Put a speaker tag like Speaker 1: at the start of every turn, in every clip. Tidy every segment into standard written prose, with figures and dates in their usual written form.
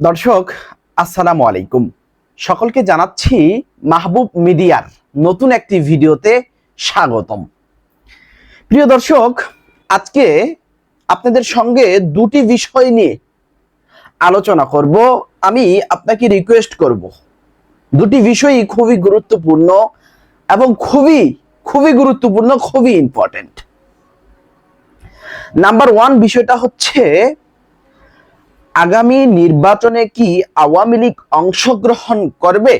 Speaker 1: দর্শক আসসালামু আলাইকুম। সকলকে জানাচ্ছি মাহবুব মিডিয়ার নতুন একটি ভিডিওতে স্বাগতম। প্রিয় দর্শক, আজকে আপনাদের সঙ্গে দুটি বিষয় নিয়ে আলোচনা করব। আমি আপনাকে রিকোয়েস্ট করব, দুটি বিষয়ই খুবই গুরুত্বপূর্ণ এবং খুবই গুরুত্বপূর্ণ, খুবই ইম্পর্টেন্ট। নাম্বার ওয়ান বিষয়টা হচ্ছে, আগামী নির্বাচনে কি আওয়ামী লীগ অংশগ্রহণ করবে?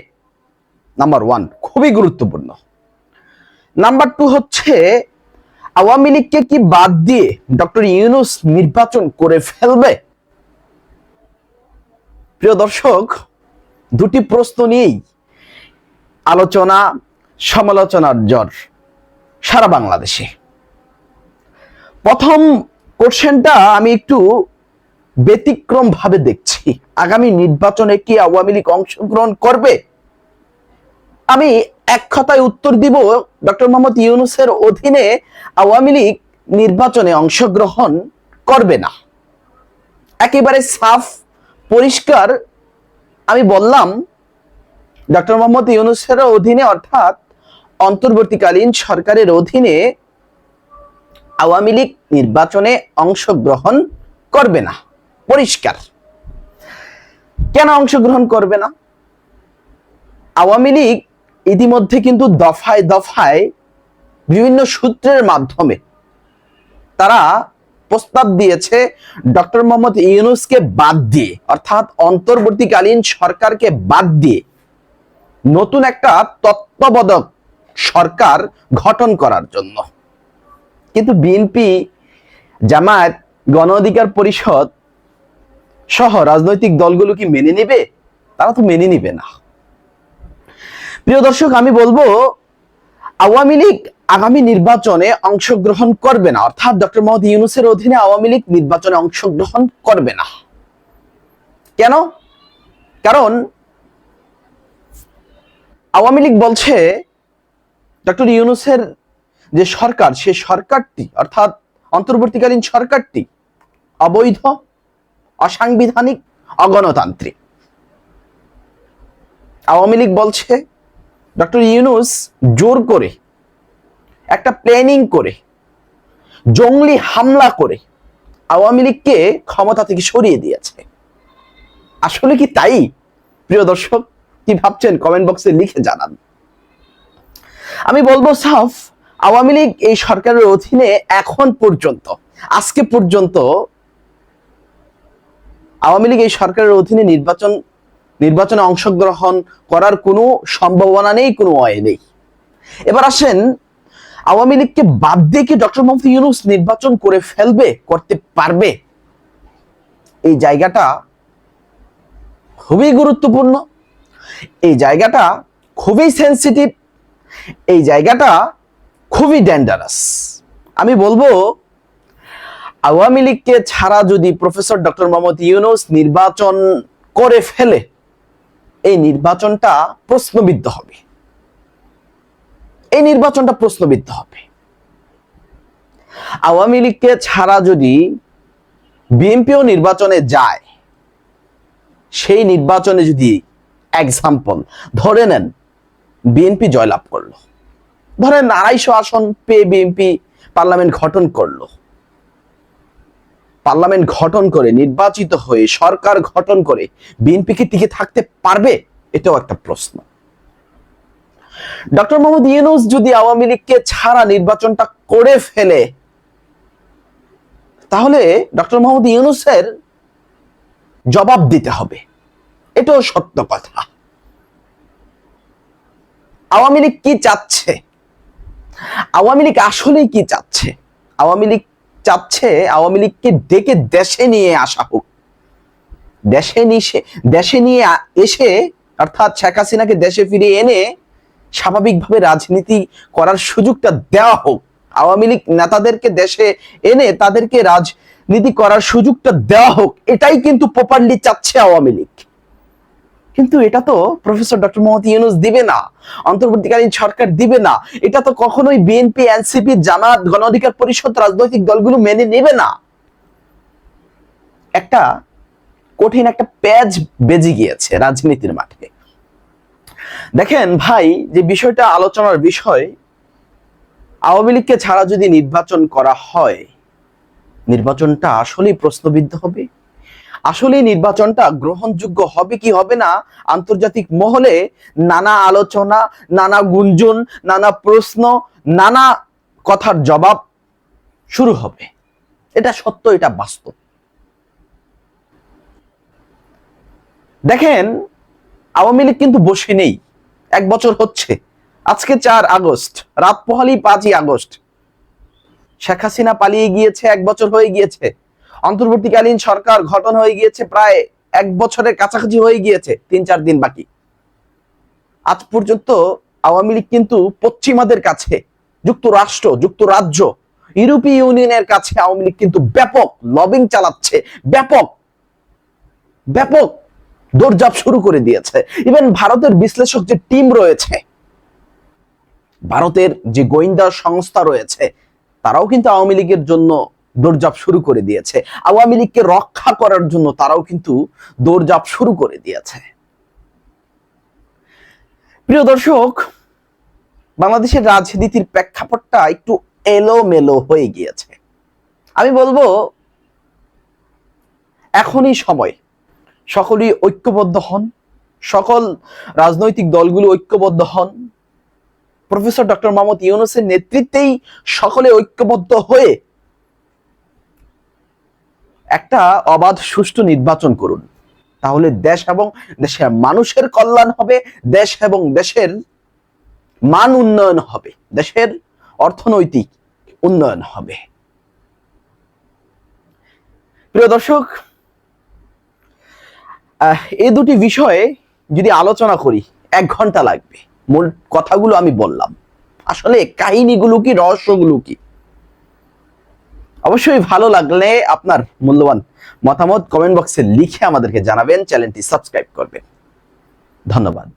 Speaker 1: নাম্বার ওয়ান, খুবই গুরুত্বপূর্ণ। নাম্বার টু হচ্ছে, আওয়ামী লীগকে কি বাদ দিয়ে ডক্টর ইউনূস নির্বাচন করে ফেলবে? প্রিয় দর্শক, দুটি প্রশ্ন নিয়েই আলোচনা সমালোচনার ঝড় সারা বাংলাদেশে। প্রথম কোশ্চেনটা আমি একটু ব্যতিক্রম ভাবে দেখছি। আগামী নির্বাচনে কি আওয়ামী লীগ অংশগ্রহণ করবে? আমি এক কথায় উত্তর দিব, ডক্টর মোহাম্মদ ইউনূসের অধীনে আওয়ামী লীগ নির্বাচনে অংশগ্রহণ করবে না। একেবারে সাফ পরিষ্কার আমি বললাম, ডক্টর মোহাম্মদ ইউনূসের অধীনে অর্থাৎ অন্তর্বর্তীকালীন সরকারের অধীনে আওয়ামী লীগ নির্বাচনে অংশগ্রহণ করবে না। পরিষ্কার। কেন অংশগ্রহণ করবে না? আওয়ামী লীগ ইতিমধ্যে কিন্তু দফায় দফায় বিভিন্ন সূত্রের মাধ্যমে তারা প্রস্তাব দিয়েছে ডক্টর মোহাম্মদ ইউনূসকে বাদ দিয়ে, অর্থাৎ অন্তর্বর্তীকালীন সরকারকে বাদ দিয়ে নতুন একটা তত্ত্বাবধায়ক সরকার গঠন করার জন্য। কিন্তু বিএনপি, জামায়াত, গণ অধিকার পরিষদ সহ রাজনৈতিক দলগুলো কি মেনে নেবে? তারা তো মেনে নিবে না। প্রিয় দর্শক, আমি বলবো আওয়ামী লীগ আগামী নির্বাচনে অংশগ্রহণ করবে না, অর্থাৎ ডক্টর মোহাম্মদ ইউনূসের অধীনে আওয়ামী লীগ নির্বাচনে অংশগ্রহণ করবে না। কেন? কারণ আওয়ামী লীগ বলছে ডক্টর ইউনূসের যে সরকার, সে সরকারটি অর্থাৎ অন্তর্বর্তীকালীন সরকারটি অবৈধ, অসাংবিধানিক, অগণতান্ত্রিক। আওয়ামী লীগ বলছে ডক্টর ইউনূস জোর করে একটা প্ল্যানিং করে, জঙ্গলি হামলা করে আওয়ামী লীগকে ক্ষমতা থেকে সরিয়ে দিয়েছে। আসলে কি তাই? প্রিয় দর্শক, কি ভাবছেন? কমেন্ট বক্সে লিখে জানান। আমি বলবো সাফ, আওয়ামী লীগ এই সরকারের অধীনে এখন পর্যন্ত, আজকে পর্যন্ত আওয়ামী লীগ এই সরকারের অধীনে নির্বাচনে অংশগ্রহণ করার কোনো সম্ভাবনা নেই, কোনো ওয়ে নেই। এবার আসেন, আওয়ামী লীগকে বাদ দিয়ে কি ডক্টর মোহাম্মদ ইউনূস নির্বাচন করে ফেলবে, করতে পারবে? এই জায়গাটা খুবই গুরুত্বপূর্ণ, এই জায়গাটা খুবই সেন্সিটিভ, এই জায়গাটা খুবই ডেঞ্জারাস। আমি বলবো আওয়ামী লীগকে ছাড়া যদি প্রফেসর ডক্টর মোহাম্মদ ইউনূস নির্বাচন করে ফেলে, এই নির্বাচনটা প্রশ্নবিদ্ধ হবে। এই নির্বাচনটা প্রশ্নবিদ্ধ হবে। আওয়ামী লীগকে ছাড়া যদি বিএনপিও নির্বাচনে যায়, সেই নির্বাচনে যদি এক্সাম্পল ধরে নেন বিএনপি জয়লাভ করলো, ধরেন 250 আসন পেয়ে বিএনপি পার্লামেন্ট গঠন করলো, পার্লামেন্ট গঠন করে নির্বাচিত হয়ে সরকার গঠন করে বিএনপি কি টিকে থাকতে পারবে? এটাও একটা প্রশ্ন। ডক্টর মোহাম্মদ ইউনূস যদি আওয়ামী লীগকে ছাড়া নির্বাচনটা করে ফেলে, তাহলে ডক্টর মোহাম্মদ ইউনূসের জবাব দিতে হবে। এটাও সত্য কথা। আওয়ামী লীগ কি চাচ্ছে? আওয়ামী লীগ আসলে কি চাচ্ছে? আওয়ামী লীগ চাচ্ছে আওয়ামী লীগকে ডেকে দেশে নিয়ে আসা হোক। দেশে নিয়ে এসে, অর্থাৎ শেখ হাসিনাকে দেশে ফিরিয়ে এনে স্বাভাবিকভাবে রাজনীতি করার সুযোগটা দেওয়া হোক। আওয়ামী লীগ নেতাদেরকে দেশে এনে তাদেরকে রাজনীতি করার সুযোগটা দেওয়া হোক, এটাই কিন্তু প্রপারলি চাচ্ছে আওয়ামী লীগ। কিন্তু এটা তো প্রফেসর ডক্টর মোহাম্মদ ইউনূস দিবে না, অন্তর্বর্তীকালীন সরকার দিবে না। এটা তো কখনোই বিএনপি, এনসিপি, জামায়াত, গণ অধিকার পরিষদ, রাজনৈতিক দলগুলো মেনে নেবে না। একটা কঠিন একটা প্যাচ বেজে গিয়েছে রাজনীতির মাঠে। দেখেন ভাই, যে বিষয়টা আলোচনার বিষয়, আওয়ামী লীগকে ছাড়া যদি নির্বাচন করা হয়, নির্বাচনটা আসলেই প্রশ্নবিদ্ধ হবে? আসলে নির্বাচনটা গ্রহণযোগ্য হবে কি হবে না, আন্তর্জাতিক মহলে নানা আলোচনা, নানা গুঞ্জন, নানা প্রশ্ন, নানা কথার জবাব শুরু হবে। এটা সত্য, এটা বাস্তব। দেখেন, আওয়ামী লীগ কিন্তু বসে নেই। 1 বছর হচ্ছে, আজকে 4 আগস্ট, রাত পোহালি 5ই আগস্ট। শেখ হাসিনা পালিয়ে গিয়েছে, 1 বছর হয়ে গিয়েছে। অন্তর্বর্তীকালীন সরকার গঠন হয়ে গিয়েছে, প্রায় 1 বছরের কাছাকাছি হয়ে গিয়েছে, 3-4 দিন বাকি। আজ পর্যন্ত আওয়ামী লীগ কিন্তু পশ্চিমাদের কাছে, যুক্তরাষ্ট্র, যুক্তরাজ্য, ইউরোপীয় ইউনিয়নের কাছে আওয়ামী লীগ কিন্তু ব্যাপক লবিং চালাচ্ছে, ব্যাপক ব্যাপক দৌড়ঝাঁপ শুরু করে দিয়েছে। ইভেন ভারতের বিশ্লেষক যে টিম রয়েছে, ভারতের যে গোয়েন্দা সংস্থা রয়েছে, তারাও কিন্তু আওয়ামী লীগের জন্য দৌড়ঝাঁপ শুরু করে দিয়েছে। আওয়ামী লীগকে রক্ষা করার জন্য তারাও কিন্তু দৌড়ঝাঁপ শুরু করে দিয়েছে। প্রিয় দর্শক, বাংলাদেশের রাজনীতির প্রেক্ষাপটটা একটু এলোমেলো হয়ে গিয়েছে। আমি বলবো এখনই সময়, সকলেই ঐক্যবদ্ধ হন, সকল রাজনৈতিক দলগুলো ঐক্যবদ্ধ হন। প্রফেসর ডক্টর মোহাম্মদ ইউনূসের নেতৃত্বেই সকলে ঐক্যবদ্ধ হয়ে একটা অবাধ সুষ্ঠু নির্বাচন করুন। তাহলে দেশ এবং দেশের মানুষের কল্যাণ হবে, দেশ এবং দেশের মান উন্নয়ন হবে, দেশের অর্থনৈতিক উন্নয়ন হবে। প্রিয় দর্শক, এই দুটি বিষয়ে যদি আলোচনা করি 1 ঘন্টা লাগবে। মূল কথাগুলো আমি বললাম, আসলে কাহিনীগুলো কি, রহস্যগুলো কি। অবশ্যই ভালো লাগলে আপনার মূল্যবান মতামত কমেন্ট বক্সে লিখে আমাদেরকে জানাবেন, চ্যানেলটি সাবস্ক্রাইব করবেন। ধন্যবাদ।